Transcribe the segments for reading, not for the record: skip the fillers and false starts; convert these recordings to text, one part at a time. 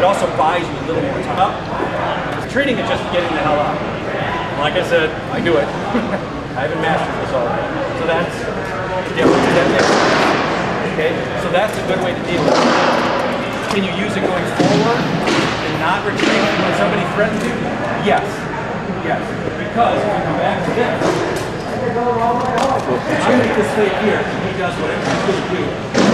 It also buys you a little more time. Treating it just getting the hell out. Like I said, I do it. I haven't mastered this already. So that's the difference. Okay? So that's a good way to deal with it. Can you use it going forward and not retreat when somebody threatens you? Yes. Yes. Because if you come back to this, I make this fake here, and he does whatever he's going to do.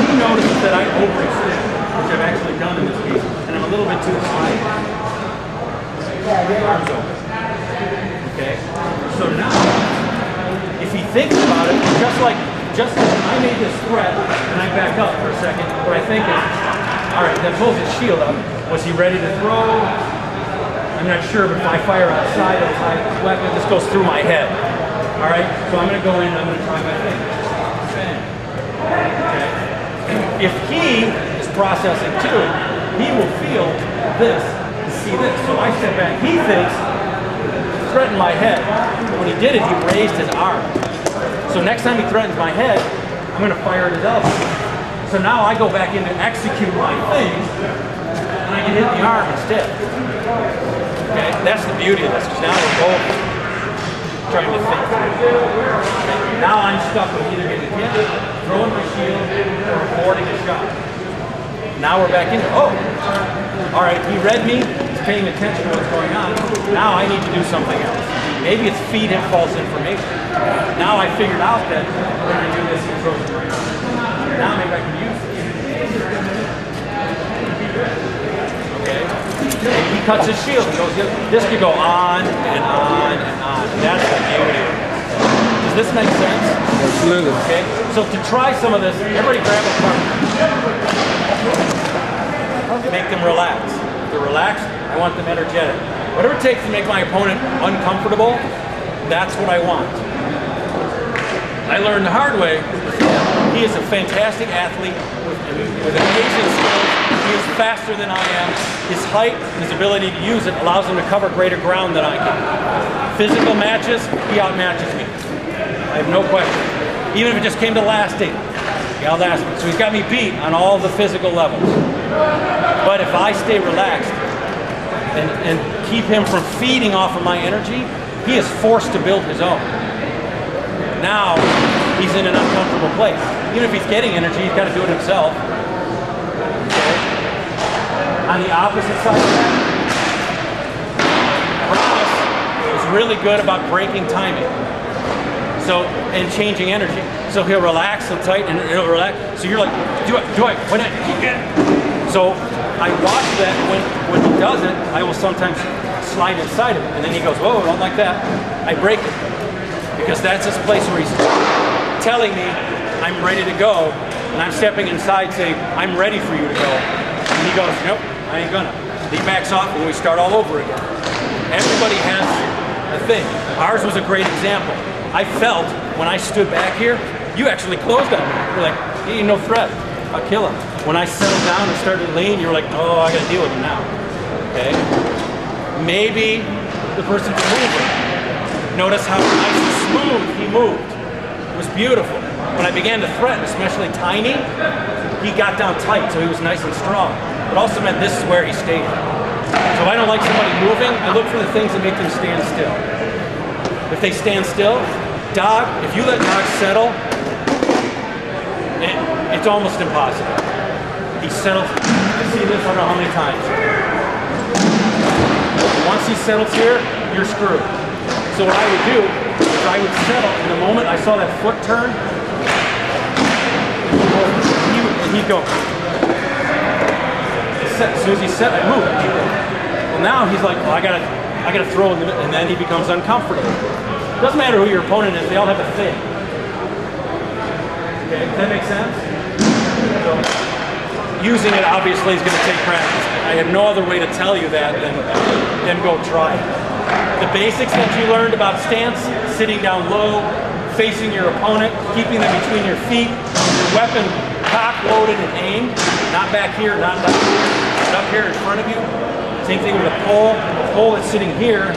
He notices that I overextend, which I've actually done in this piece, and I'm a little bit too high. Arms open. Okay? So now, if he thinks about it, just like I made this threat, and I back up for a second, what I think is, all right, then pulls his shield up. Was he ready to throw? I'm not sure, but if I fire outside of my weapon, this goes through my head. All right, so I'm going to go in and I'm going to try my thing. Okay. If he is processing too, he will feel this and see this. So I step back. He thinks, threatened my head. But when he did it, he raised his arm. So next time he threatens my head, I'm going to fire at his elbow. So now I go back in to execute my thing, and I can hit the arm instead. Okay, that's the beauty of this, because now we're both trying to think. Okay. Now I'm stuck with either getting hit, throwing my shield, or avoiding a shot. Now we're back in. Oh, all right, he read me, he's paying attention to what's going on. Now I need to do something else. Maybe it's feed him false information. Now I figured out that when I do this, he throws it right on. Now maybe I can use this. Okay? And he cuts his shield and goes, this could go on and on and on. That's the beauty. Does this make sense? Absolutely. Okay? So to try some of this, everybody grab a partner. Make them relax. If they're relaxed, I want them energetic. Whatever it takes to make my opponent uncomfortable, that's what I want. I learned the hard way. He is a fantastic athlete with amazing skills. He is faster than I am. His height, his ability to use it allows him to cover greater ground than I can. Physical matches, he outmatches me. I have no question. Even if it just came to lasting, he outlast me. So he's got me beat on all the physical levels. But if I stay relaxed and keep him from feeding off of my energy, he is forced to build his own. Now, he's in an uncomfortable place. Even if he's getting energy, he's got to do it himself. Okay. On the opposite side of that, Ross is really good about breaking timing. So, and changing energy. So he'll relax, he'll tighten, and he'll relax. So you're like, do I, when I, so I watch that when he does it, I will sometimes slide inside of it. And then he goes, whoa, I don't like that. I break it. Because that's his place where he's telling me I'm ready to go, and I'm stepping inside saying, I'm ready for you to go. And he goes, nope, I ain't gonna. He backs off and we start all over again. Everybody has a thing. Ours was a great example. I felt when I stood back here, you actually closed on me. You're like, he ain't no threat, I'll kill him. When I settled down and started to lean, you were like, oh, I gotta deal with him now. Okay? Maybe the person's moving. Notice how nice and smooth he moved. It was beautiful. When I began to threaten, especially tiny, he got down tight, so he was nice and strong. It also meant this is where he stayed. So if I don't like somebody moving, I look for the things that make them stand still. If they stand still, dog, if you let dogs settle, it's almost impossible. He settles, I see this I don't know how many times. Once he settles here, you're screwed. So what I would do is I would settle, and the moment I saw that foot turn, he'd go. As soon as he set, I'd move. Well, now he's like, well, I gotta throw in the middle, and then he becomes uncomfortable. It doesn't matter who your opponent is; they all have a thing. Okay, does that make sense? So, using it obviously is going to take practice. I have no other way to tell you that than go try it. The basics that you learned about stance, sitting down low, facing your opponent, keeping them between your feet, your weapon cocked, loaded, and aimed, not back here, not down here, but up here in front of you. Same thing with a pole. The pole that's sitting here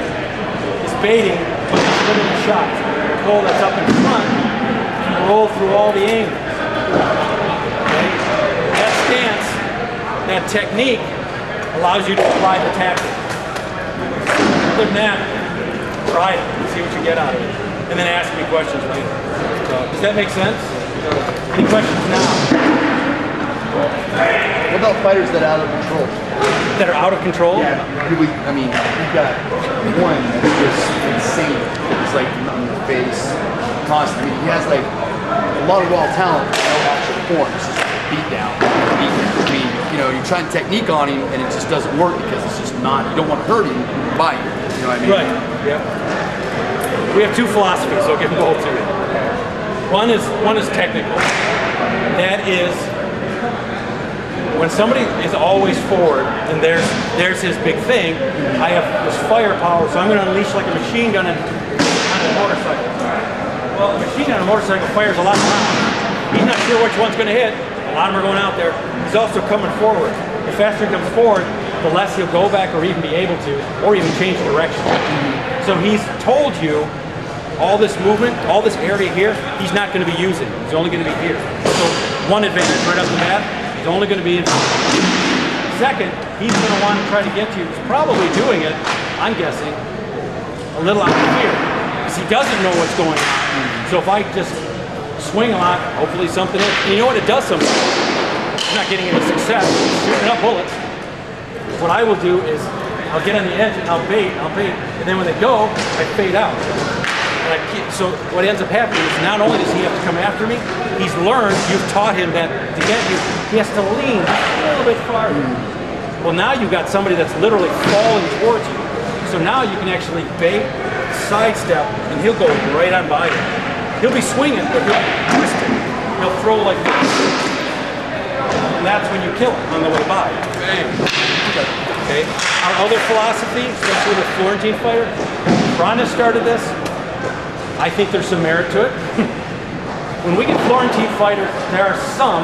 is baiting, but it's limited shots. The pole that's up in front can roll through all the angles. Okay? That stance, that technique, allows you to apply the tactic. Other than that, try it and see what you get out of it. And then ask me questions later. So, does that make sense? Any questions now? What about fighters that are out of control? That are out of control? Yeah, I mean, we've got one that's just insane. It's like in the face, constant. I mean, he has like a lot of raw talent, no actual form. It's just beat down. I mean, you know, you're trying technique on him and it just doesn't work because it's just not, you don't want to hurt him by you. You know what I mean? Right, yeah. We have two philosophies, so I'll give them both to you. One is technical. That is when somebody is always forward and there's his big thing, I have this firepower, so I'm going to unleash like a machine gun on a motorcycle. Well, a machine gun on a motorcycle fires a lot of rounds. He's not sure which one's going to hit. A lot of them are going out there. He's also coming forward. The faster he comes forward, the less he'll go back or even be able to, or even change direction. So he's told you all this movement, all this area here, he's not going to be using. He's only going to be here. So one advantage right off the bat, he's only going to be in. Second, he's going to want to try to get you. He's probably doing it, I'm guessing, a little out of fear. Because he doesn't know what's going on. So if I just swing a lot, hopefully something is. And you know what it does sometimes? I'm not getting any success. Shooting up bullets. What I will do is I'll get on the edge and I'll bait, and then when they go, I fade out. So what ends up happening is not only does he have to come after me, he's learned, you've taught him that to get you, he has to lean a little bit farther. Well, now you've got somebody that's literally falling towards you. So now you can actually bait, sidestep, and he'll go right on by you. He'll be swinging, but he'll twist it. He'll throw like this. And that's when you kill him on the way by. Bang. Okay. Our other philosophy, especially with Florentine fighter, Ronda started this. I think there's some merit to it. When we get Florentine fighters, there are some,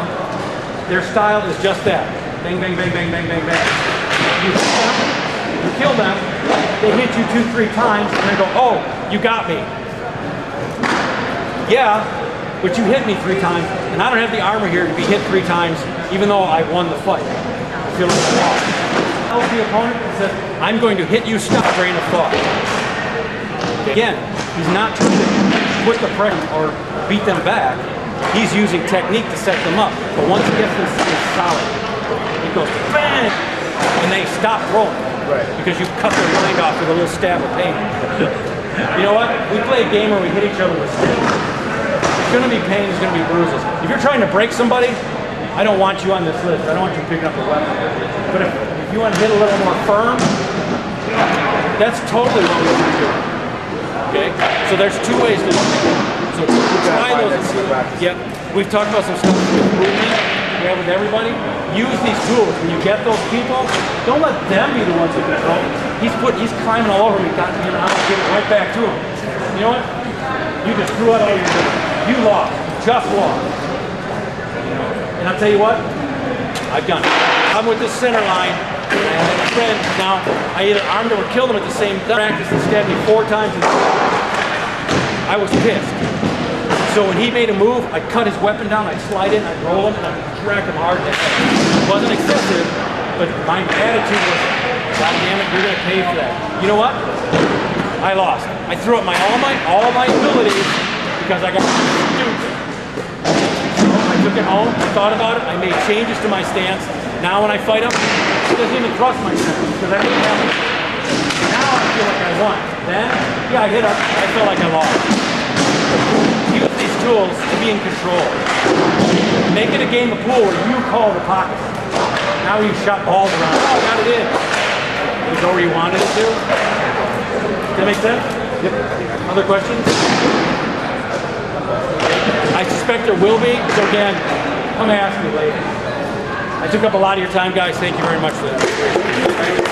their style is just that. Bang, bang, bang, bang, bang, bang, bang. You hit them, you kill them, they hit you 2-3 times, and they go, oh, you got me. Yeah, but you hit me 3 times, and I don't have the armor here to be hit 3 times, even though I won the fight. I feel like I lost. Tells the opponent and says, I'm going to hit you, stop train of thought. Again, he's not trying to put the pressure or beat them back. He's using technique to set them up. But once he gets this solid, he goes bang, and they stop rolling. Right. Because you cut their mind off with a little stab of pain. You know what? We play a game where we hit each other with sticks. There's going to be pain, there's going to be bruises. If you're trying to break somebody, I don't want you on this list. I don't want you picking up a weapon. But if you want to hit a little more firm, that's totally what we should do. Okay? So there's 2 ways to look at it. So try those. Yep. We've talked about some stuff with movement. We have with everybody. Use these tools. When you get those people, don't let them be the ones who control. He's climbing all over me. I'm going to give it right back to him. You know what? You just threw out all your doing. You lost. Just lost. And I'll tell you what, I've done it. I'm with this center line, and a friend, now, I either armed him or killed him at the same time. Practice and stabbed me 4 times. I was pissed. So when he made a move, I'd cut his weapon down, I'd slide in, I'd roll him, and I'd crack him hard in the head. It wasn't excessive, but my attitude was, God damn it, you're going to pay for that. You know what? I lost. I threw up all my abilities because I got stupid. I took it home, I thought about it, I made changes to my stance. Now when I fight him, he doesn't even trust my stance because I didn't have it. Now I feel like I won. Then, yeah, I hit up, I feel like I lost. Use these tools to be in control. Make it a game of pool where you call the pocket. Now you shot balls around. Oh, got it in. You go where you wanted it to. Does that make sense? Yep. Other questions? I suspect there will be, so again, come ask me later. I took up a lot of your time, guys. Thank you very much for that.